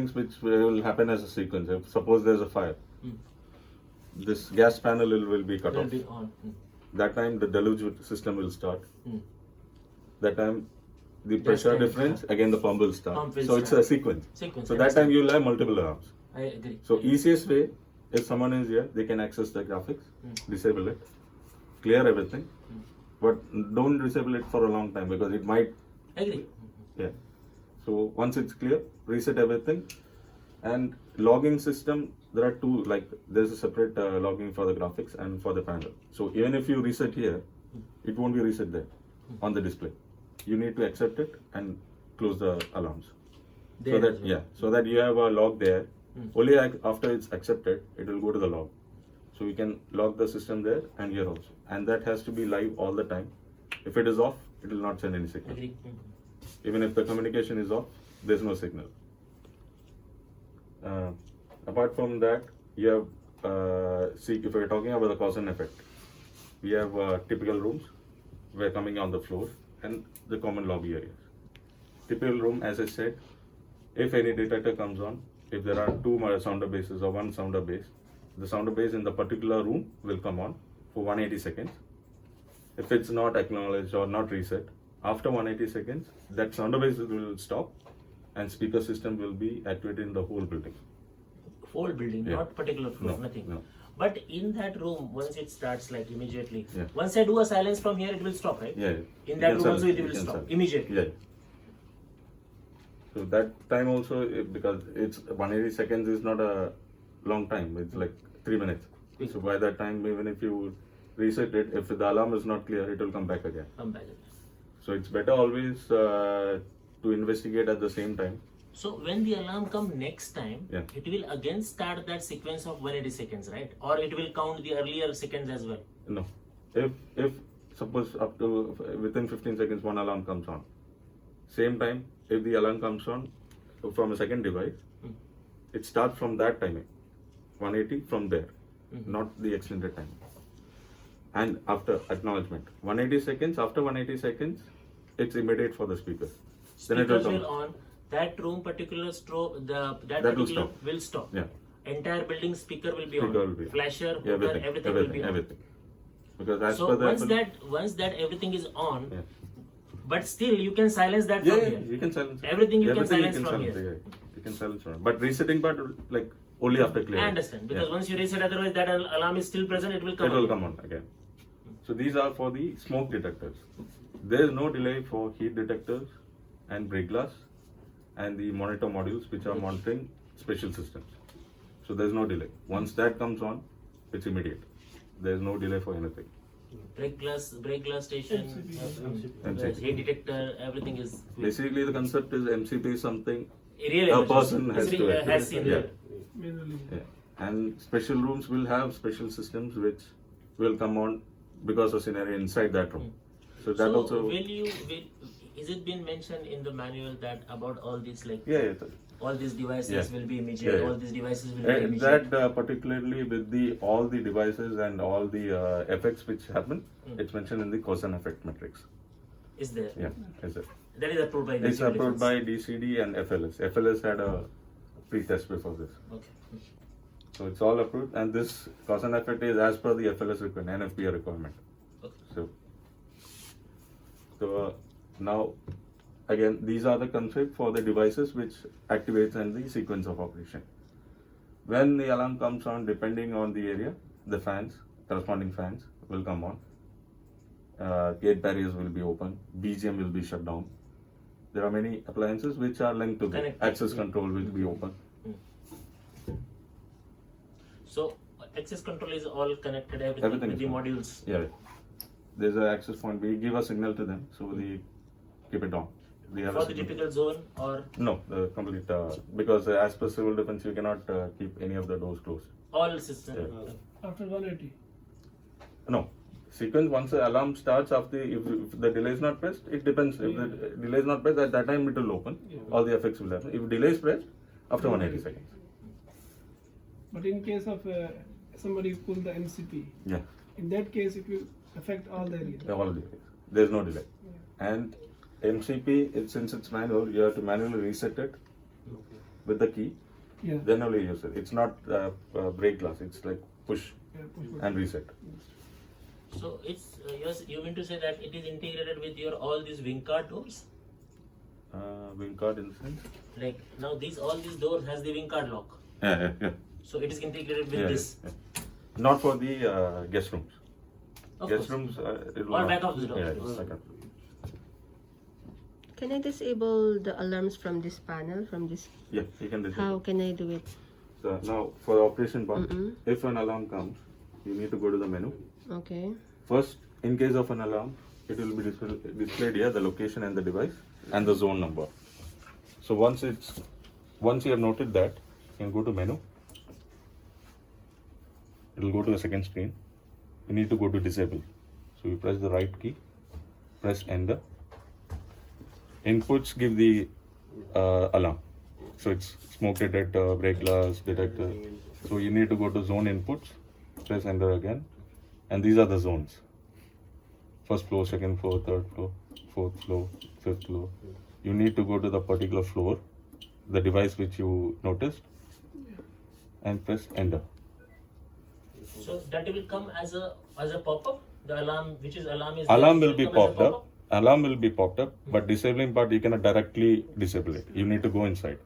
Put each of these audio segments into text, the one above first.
things which will happen as a sequence. If suppose there's a fire, this gas panel will be cut Will off. be on. That time the deluge system will start. That time the Gas pressure can difference, start. again the pump will start. Pump will So it's start. a sequence. Sequence, So that time you will have multiple alarms. I agree. So easiest way, if someone is here, they can access the graphics, disable it, clear everything, but don't disable it for a long time because it might, Agree. yeah. So once it's clear, reset everything. And logging system, there are two, like there's a separate logging for the graphics and for the panel. So even if you reset here, it won't be reset there on the display. You need to accept it and close the alarms. There So that, as well. yeah, so that you have a log there. Only after it's accepted, it will go to the log. So you can log the system there and here also. And that has to be live all the time. If it is off, it will not send any signal. Agree. Even if the communication is off, there's no signal. Apart from that, you have, see, if we're talking about the cause and effect, we have typical rooms, we're coming on the floor, and the common lobby areas. Typical room, as I said, if any detector comes on, if there are two sounder bases or one sounder base, the sounder base in the particular room will come on for 180 seconds. If it's not acknowledged or not reset, after 180 seconds, that sounder base will stop and speaker system will be activated in the whole building. Whole building, Yeah. not particular floor, No, nothing. no. But in that room, once it starts like immediately, Yeah. once I do a silence from here, it will stop, right? Yeah. In You that can room silence, also it you will can stop silence. immediately. Yeah. So that time also, because it's 180 seconds is not a long time, it's like 3 minutes. So by that time, even if you reset it, if the alarm is not clear, it will come back again. Come back. So it's better always to investigate at the same time. So when the alarm come next time, Yeah. it will again start that sequence of 180 seconds, right? Or it will count the earlier seconds as well. No. If suppose up to within 15 seconds one alarm comes on, same time if the alarm comes on from a second device, it starts from that timing, 180 from there, not the extended time. And after acknowledgement, 180 seconds. After 180 seconds, it's immediate for the speakers. Then it Speakers will will come. on. That room particular strobe, that That will particular stop. will stop. Yeah. Entire building speaker will be Speaker on. will be on. Flasher, Yeah, hooker, everything will be on. everything. Because as So per the once that everything is on, yeah. but still you can silence that Yeah, from yeah, here. you can silence it. Everything you can Everything silence from here. Yeah, you can silence from. But resetting part, like only after clear. I understand, because Yeah. once you reset, otherwise that alarm is still present, it will come It will on. come on again. So these are for the smoke detectors. There is no delay for heat detectors and break glass and the monitor modules which are monitoring special systems. So there is no delay. Once that comes on, it's immediate. There is no delay for anything. Break glass station, MCP. heat detector, everything is Basically, the concept is MCP is something really a person has to has seen yeah. it. Yeah. And special rooms will have special systems which will come on because of scenario inside that room. So that So also. is it been mentioned in the manual that about all these like Yeah. all these devices Yeah. will be immediate, Yeah. all these devices will be immediate? That particularly with all the devices and all the effects which happen, it's mentioned in the cause and effect matrix. Is there? Yeah, is it? That is approved by the It's civil approved defense. by DCD and FLS. FLS had a pre-test before this. Okay. So it's all approved, and this cause and effect is as per the FLS requirement, NFPA requirement. Okay. So now, again, these are the concept for the devices which activates and the sequence of operation. When the alarm comes on, depending on the area, the fans, corresponding fans will come on. Gate barriers will be open. BGM will be shut down. There are many appliances which are linked to the Connected. access control will be open. So access control is all connected, everything Everything with is the on. modules. Yeah, there's an access point. We give a signal to them, so they keep it on. They have a For the signal. typical zone or No, the complete because as per civil defense, you cannot keep any of the doors closed. all system. Yeah. After 180. No, sequence once the alarm starts after if the delay is not pressed, it depends. If the delay is not pressed, at that time it will open. All the effects will happen. If delay is pressed, after 180 seconds. But in case of somebody pull the MCP, Yeah, in that case it will affect all the area. all the delays. There is no delay. And MCP, since it's manual, you have to manually reset it. with the key, Yeah. then only use it. It's not break glass. It's like push Yeah, push button. and reset. So it's yes, you mean to say that it is integrated with your all these wing card doors? Wing card in the sense? Like now all these doors has the wing card lock. Yeah. So it is integrated with Yeah, this. yeah. Not for the guest rooms. Of Guest course. rooms, it will Or not- back of the door. Yeah, it's back of. Can I disable the alarms from this panel, from this? Yeah, you can disable. How can I do it? So now for the operation part, if an alarm comes, you need to go to the menu. Okay. First, in case of an alarm, it will be displayed here, the location and the device and the zone number. So once you have noted that, you can go to menu. It will go to the second screen. You need to go to disable. So you press the right key, press enter. Inputs give the alarm. So it's smoke detector, break glass detector. So you need to go to zone inputs, press enter again, and these are the zones. First floor, second floor, third floor, fourth floor, fifth floor. You need to go to the particular floor, the device which you noticed, and press enter. So that will come as a pop-up. The alarm, which is alarm is Alarm there, will be come as a popped up. Alarm will be popped up, but disabling part you cannot directly disable it. You need to go inside,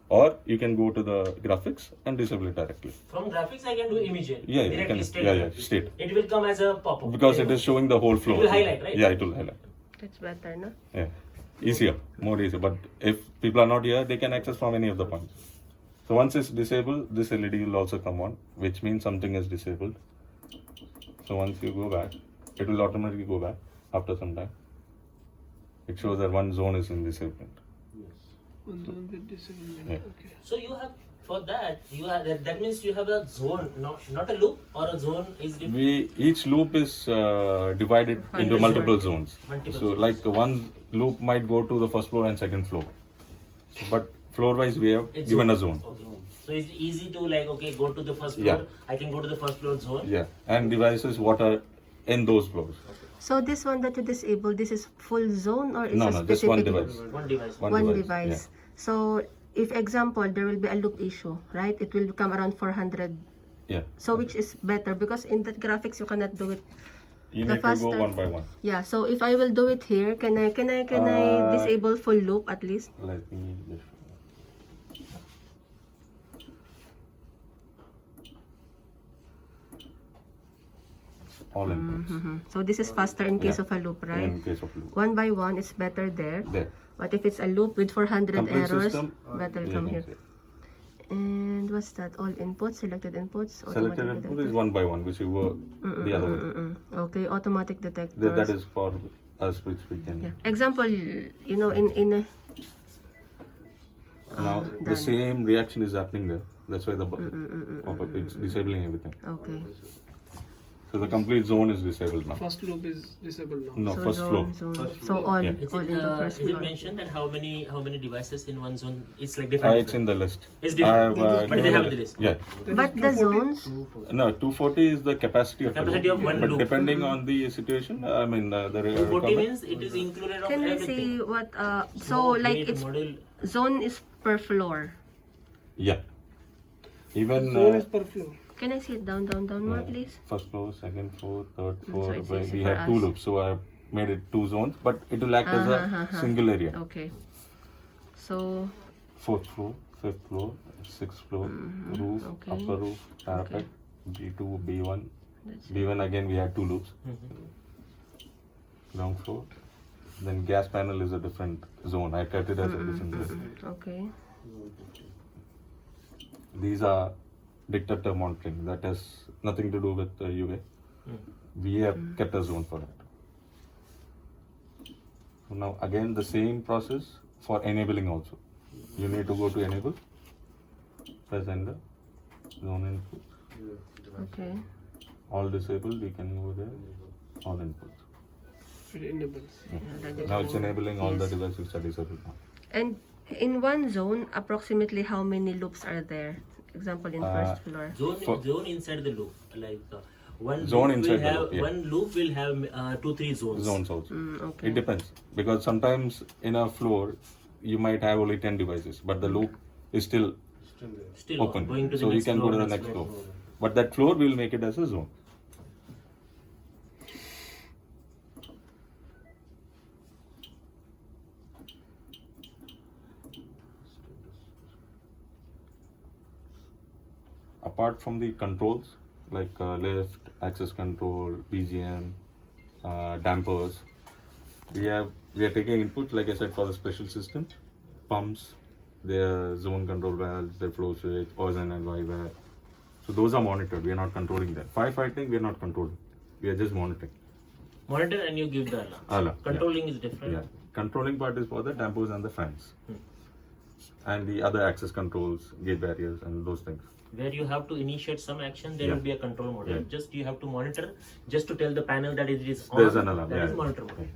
or you can go to the graphics and disable it directly. From graphics, I can do immediately. Yeah, you directly can. straight Yeah, away. straight. It will come as a pop-up. Because it is showing the whole floor. It will highlight, right? Yeah, it will highlight. That's better, no? Yeah, easier, more easier. But if people are not here, they can access from any of the points. So once it's disabled, this LED will also come on, which means something is disabled. So once you go back, it will automatically go back after some time. It shows that one zone is in disablement. One zone with disablement. Yeah. Okay. So you have for that that means you have a zone, not a loop, or a zone is different. Each loop is divided into multiple zones. Multiple So zones. like one loop might go to the first floor and second floor, but floor wise we have It's given a zone. Okay. So it's easy to like go to the first floor. Yeah. I can go to the first floor zone. Yeah, and devices what are in those floors. So this one that you disabled, this is full zone or is No, a no, just one specific device. One device. one device. So if example there will be a loop issue, right? It will come around 400. Yeah. So which is better because in the graphics you cannot do it. You The need to faster- go one by one. Yeah. So if I will do it here, can I disable full loop at least? Let me just. All inputs. So this is faster in case Yeah. of a loop, right? In case of loop. One by one is better there. There. But if it's a loop with 400 Complete errors, system, better you come can here. say. And what's that? All inputs, selected inputs, Selected automatic input is one by one, which you work the other way. Okay, automatic detectors. That is for us, which we can. Yeah. Example, you know, in a, Now the done. same reaction is happening there. That's why the pop-up it's disabling everything. okay. So the complete zone is disabled now. First loop is disabled now. No, So first floor. zone. So all, Yeah. Is all it, in the first is it floor. mentioned that how many devices in one zone? It's like different. It's in the list. It's different. I have, But they have the list. Yeah. That But is the 240. zones, No, 240 is the capacity of the Capacity loop. of one But loop. depending on the situation, I mean, the 240 requirement. means it is included of can we everything. see what, so like Gate, it's, model. zone is per floor. Yeah. Even Zone is per floor. Can I see it down more, please? first floor, second floor, third floor. so it's where easy we for have two us. loops, so I made it two zones, but it will act as a single area. Okay. So, Fourth floor, fifth floor, sixth floor, roof, okay. upper roof, parapet, B2, B1. That's B1 again we had two loops. Ground floor. Then gas panel is a different zone. I kept it as a different zone. okay. These are detector monitoring. That has nothing to do with UA. We have kept a zone for that. So now again the same process for enabling also. You need to go to enable, press enter, zone input, Okay. all disabled, you can go there, all inputs. It enables. Now it's enabling all the devices which are disabled now. And in one zone, approximately how many loops are there? Example, in first floor. Zone inside the loop, like one Zone loop inside will the have loop, yeah. one loop will have 2-3 zones. Zones also. Okay. It depends because sometimes in a floor you might have only 10 devices, but the loop is still Still open. going to the So you next can go to floor, the next floor. floor. But that floor will make it as a zone. Apart from the controls like lift, access control, BGM, dampers, we are taking input, like I said, for the special system, pumps, their zone control valves, their flow switch, poison and Y-wire. So those are monitored. We are not controlling them. Firefighting, we are not controlling. We are just monitoring. Monitor and you give the alarm. Alarm, Controlling is different. Yeah, controlling part is for the dampers and the fans, and the other access controls, gate barriers, and those things. Where you have to initiate some action, there Yeah. will be a control model. Yeah. Just you have to monitor, just to tell the panel that it is on. There's an alarm. That Yeah. is monitor model.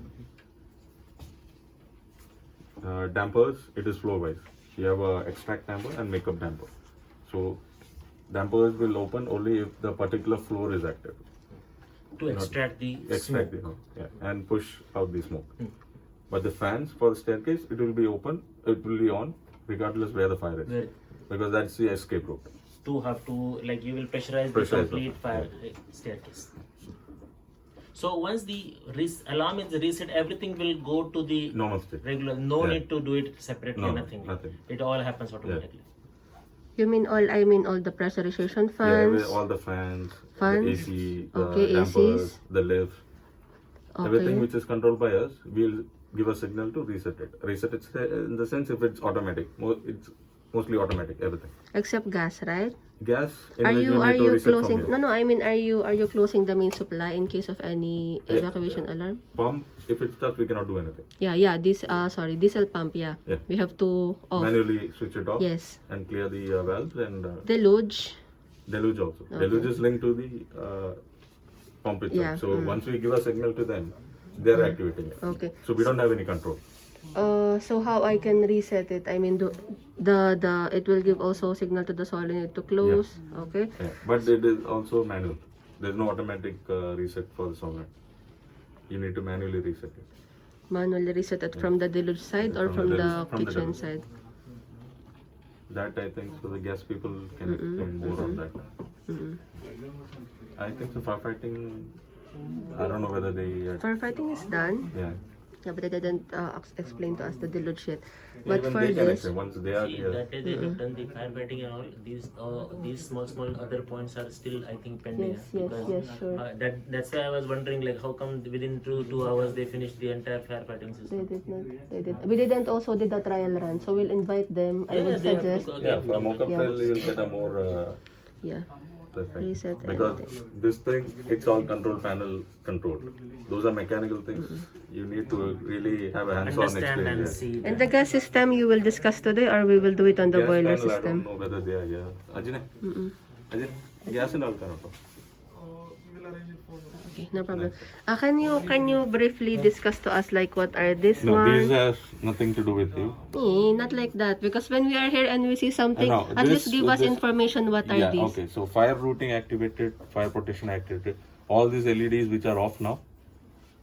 Dampers, it is flow wise. You have a extract damper and makeup damper. So dampers will open only if the particular floor is active. To extract the Extract smoke. and push out the smoke. But the fans for the staircase, it will be open, it will be on regardless where the fire is, Where because that's the escape route. to have to, like, you will pressurize the Pressurize complete the- fire staircase. So once the alarm is reset, everything will go to the Normal state. regular. No Yeah. need to do it separately. No, nothing. nothing. It all happens automatically. You mean all? I mean all the pressurization Yeah, fans. all the fans, Fans, the AC, the okay, dampers, ACs. the lift, everything Okay. which is controlled by us, we'll give a signal to reset it. Reset it in the sense if it's automatic. It's mostly automatic, everything. Except gas, right? Gas, Are anyway, you need to reset from closing? here. No, I mean, are you closing the main supply in case of any evacuation alarm? Pump, if it starts, we cannot do anything. Yeah. This sorry, diesel pump. Yeah. Yeah. We have to off. Manually switch it off Yes. and clear the valves and Deluge. deluge also. Okay. Deluge is linked to the pump itself. Yeah, So once we give a signal to them, they're activating it. Okay. So we don't have any control. So how I can reset it? I mean, the it will give also signal to the solenoid to close. Okay. Yeah. But it is also manual. There's no automatic reset for the solenoid. You need to manually reset it. Manually reset it from the deluge side or from the kitchen side. That I think so the gas people can explain more on that. I think the firefighting, I don't know whether they. Firefighting is done. Yeah. Yeah, but they didn't explain to us the deluge yet. But Even for they can this, explain once they are See, here. that day they have done the firefighting and all. These small other points are still, I think, pending. Yes, sure. That's why I was wondering, like, how come within 2 hours they finished the entire firefighting They system? did not. They did. We didn't also did a trial run, so we'll invite them. I would they have to suggest. go Yeah, again. for mock-up Yeah. trial you will get a more Yeah. perfect. Reset Because everything. this thing, it's all control panel controlled. Those are mechanical things. You need to really have a hands-on Understand and experience. see. And the gas system you will discuss today, or we will do it on the Gas boiler panel, I system. don't know whether they are here. Ajay, Ajay, gas and all kind of. Okay, no problem. Can you briefly discuss to us like what are these No, ones? these have nothing to do with you. Not like that. Because when we are here and we see something, No, at least give us this- information what are Yeah, these. okay. So fire routing activated, fire protection activated. All these LEDs which are off now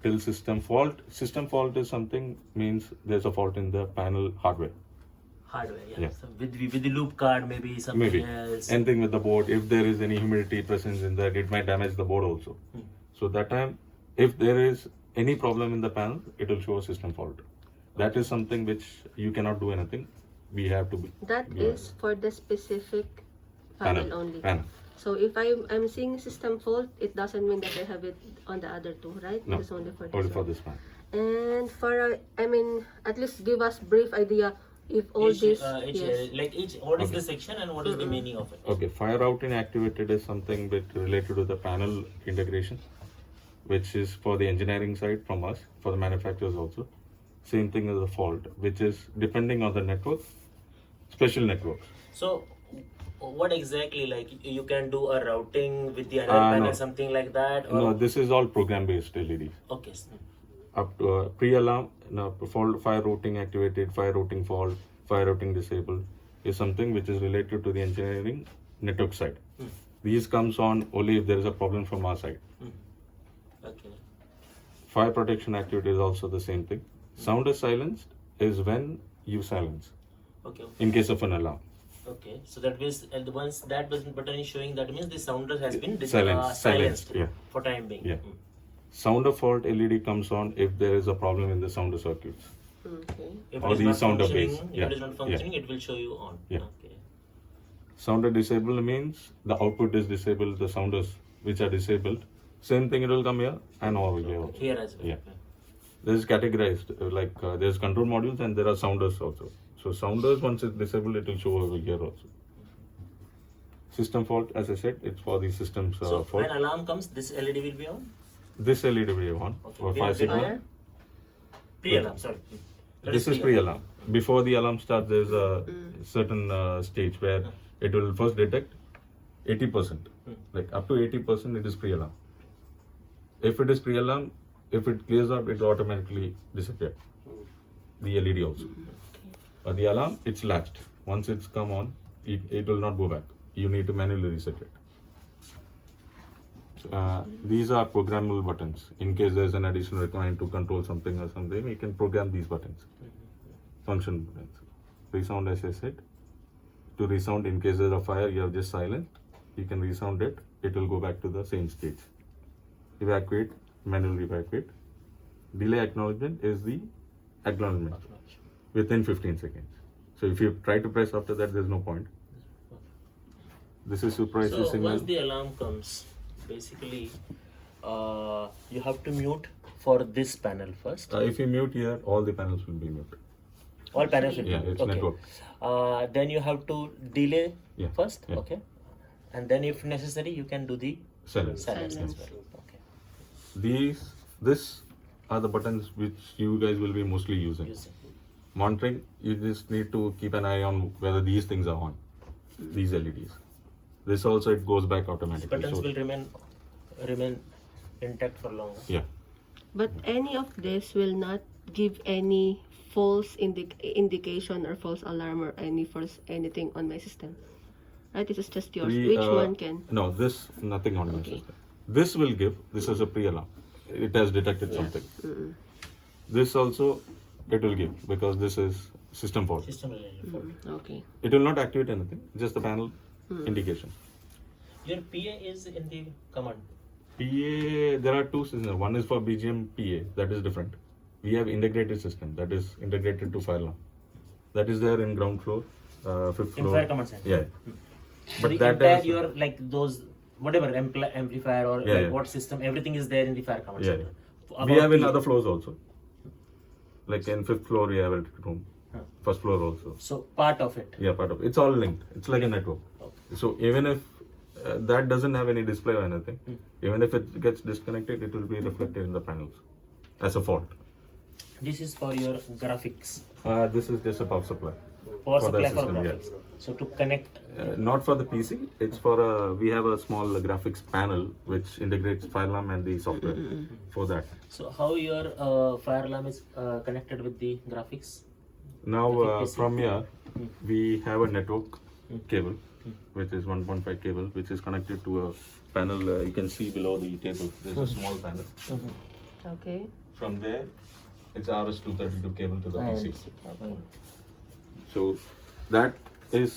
till system fault. System fault is something means there's a fault in the panel hardware. Hardware, yeah. Yeah. So with the loop card, maybe something Maybe else. anything with the board. If there is any humidity presence in that, it might damage the board also. So that time, if there is any problem in the panel, it will show a system fault. That is something which you cannot do anything. We have to be. That is for the specific panel only. Panel. So if I'm seeing system fault, it doesn't mean that I have it on the other two, right? No, It's only for this only one. for this one. And for I mean, at least give us brief idea if all this. Yes. What is the section and what is the meaning of it? Okay, fire routing activated is something that related to the panel integration, which is for the engineering side from us, for the manufacturers also. Same thing as the fault, which is depending on the network, special networks. So, what exactly, like, you can do a routing with the other panel, No. something like that? Or? No, this is all program-based LEDs. Okay. Up to pre-alarm, fault, fire routing activated, fire routing fault, fire routing disabled is something which is related to the engineering network side. These comes on only if there is a problem from our side. Okay. Fire protection activity is also the same thing. Sound is silenced is when you silence Okay. in case of an alarm. Okay, so that means once that button is showing, that means the sounder has been Silenced, yeah. for time being. Yeah. Sounder fault LED comes on if there is a problem in the sounder circuits. Okay. If Or it is the not sounder functioning, base. if Yeah. it is not functioning, it will show you on. Yeah. Okay. Sounder disabled means the output is disabled, the sounders which are disabled. Same thing, it will come here and over here also. Here as well. Yeah. This is categorized there's control modules and there are sounders also. So sounders, once it's disabled, it will show over here also. System fault, as I said, it's for the system's So fault. when alarm comes, this LED will be on. This LED will be on Okay. for We 5 have signal. fire? Pre-alarm. Sorry. That This is pre-alarm. Before the alarm starts, there's a certain stage where it will first detect 80%. Like up to 80%, it is pre-alarm. If it is pre-alarm, if it clears up, it automatically disappears. The LED also. But the alarm, it's latched. Once it's come on, it will not go back. You need to manually reset it. These are programmable buttons. In case there's an additional requirement to control something or something, you can program these buttons. Function buttons. Resound, as I said. To resound, in case there's a fire, you have just silent. You can resound it. It will go back to the same stage. Evacuate, manually evacuate. Delay acknowledgement is the acknowledgement within 15 seconds. So if you try to press after that, there's no point. This is supervised So signal. once the alarm comes, basically you have to mute for this panel first. If you mute here, all the panels will be muted. All panels will be Yeah, muted. it's Okay. network. Then you have to delay Yeah. first. Yeah. Okay. And then if necessary, you can do the Silence. silence as well. Okay. This are the buttons which you guys will be mostly using. Using. Monitoring, you just need to keep an eye on whether these things are on, these LEDs. This also, it goes back automatically. Buttons So, will remain intact for longer. yeah. But any of this will not give any false indication or false alarm or anything on my system. Right? This is just yours. Which one can? No, this, nothing on my Okay. system. This will give, this is a pre-alarm. It has detected something. This also, it will give, because this is system fault. System related fault. Okay. It will not activate anything, just the panel indication. Your PA is in the command. PA, there are two systems. One is for BGM PA, that is different. We have integrated system, that is integrated to fire alarm. That is there in ground floor, 5th In floor. fire command center. Yeah. But the that entire is- your like those whatever amplifier or Yeah, like yeah. what system, everything is there in the fire command Yeah, center. yeah. We have in other floors also. Like in 5th floor, we have a room. Huh. 1st floor also. So part of it. Yeah, part of it. It's all linked. It's like a network. Okay. So even if that doesn't have any display or anything, even if it gets disconnected, it will be reflected in the panels as a fault. This is for your graphics. This is just a power supply. Power For the supply for system, yeah. graphics. So to connect. Not for the PC. It's for we have a small graphics panel which integrates fire alarm and the software for that. So how your fire alarm is connected with the graphics? Now PC. from here we have a network cable, which is 1.5 cable, which is connected to a panel. You can see below the table. There's a small panel. Okay. From there, it's RS232 cable to the PC. Okay. So that is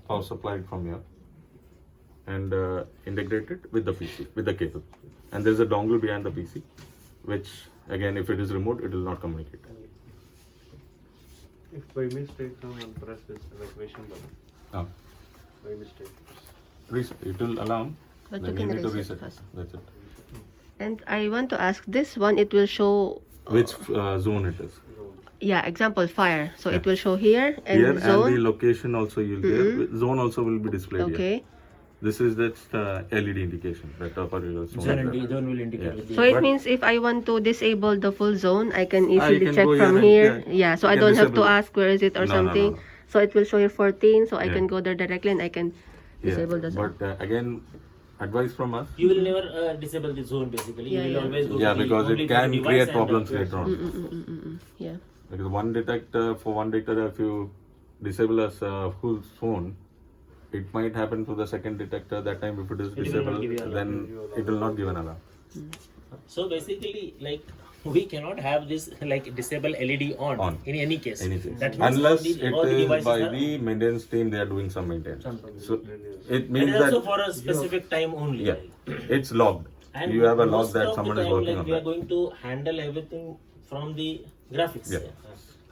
power supplied from here and integrated with the PC, with the cable. And there's a dongle behind the PC, which again, if it is remote, it will not communicate. If by mistake someone press this evacuation button, Ah. by mistake. It will alarm. But then you can need to reset reset. first. That's it. And I want to ask this one. It will show. Which zone it is? Yeah. Example fire. So it Yeah. will show here and Here zone. and the location also you'll get. Zone also will be displayed here. Okay. This is that LED indication. That for your zone. Zone will indicate Yeah. with the So it But- means if I want to disable the full zone, I can you easily can check go from here here. and- Yeah. So you I can don't have to disable it. ask where is it or No, no, something. no. So it will show here 14. So I Yeah. can go there directly and I can disable the zone. But again, advice from us. You will never disable the zone basically. Yeah, you will yeah. always go Yeah, to the because only it for the can device create and, problems later on. Yeah. Because one detector, if you disable a full phone, it might happen for the second detector. That time, if it is It will not disabled, give you alarm. then it will not give an alarm. So basically, like we cannot have this like disable LED on, in any case. Anything. That means Unless all the it is devices by are the maintenance team, they are doing some maintenance. So it and means also that for a specific time only. yeah, it's logged. And You have a log most that of the someone is time, working like, on we are that. going to handle everything from the graphics. Yeah.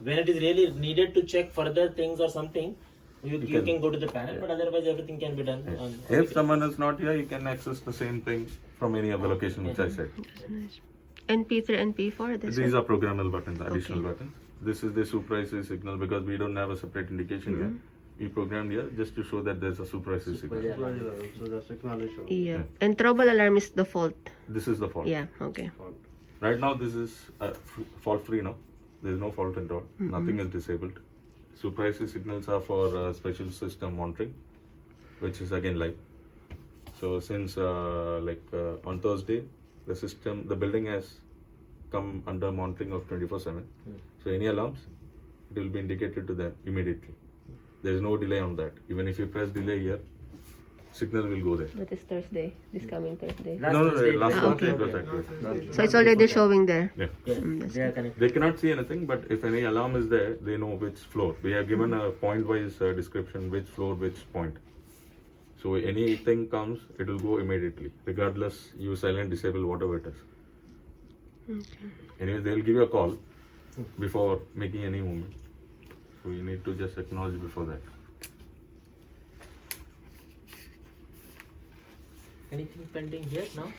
When it is really needed to check further things or something, you can- can go to the panel, but otherwise everything can be done. On If someone is not here, you can access the same thing from any of the location which I said. And P3 and P4, this These is are programmable buttons, additional buttons. This is the supervisory signal because we don't have a separate indication here. We programmed here just to show that there's a supervisory signal. So the signal is shown. yeah. And trouble alarm is the fault. This is the fault. Yeah, okay. Right now, this is fault free now. There is no fault at all. Nothing is disabled. Supervisory signals are for special system monitoring, which is again live. So since on Thursday, the building has come under monitoring of 24/7. So any alarms, it will be indicated to them immediately. There is no delay on that. Even if you press delay here, signal will go there. That is Thursday, this coming Thursday. Last No, Thursday, last Ah, Thursday okay. it was activated. So it's already showing there. Yeah. Yeah, that's they are connected. They cannot see anything, but if any alarm is there, they know which floor. We have given a point-wise description, which floor, which point. So anything comes, it will go immediately, regardless you silent, disable, whatever it is. Anyway, they will give you a call before making any movement. So you need to just acknowledge before that. Anything pending here now?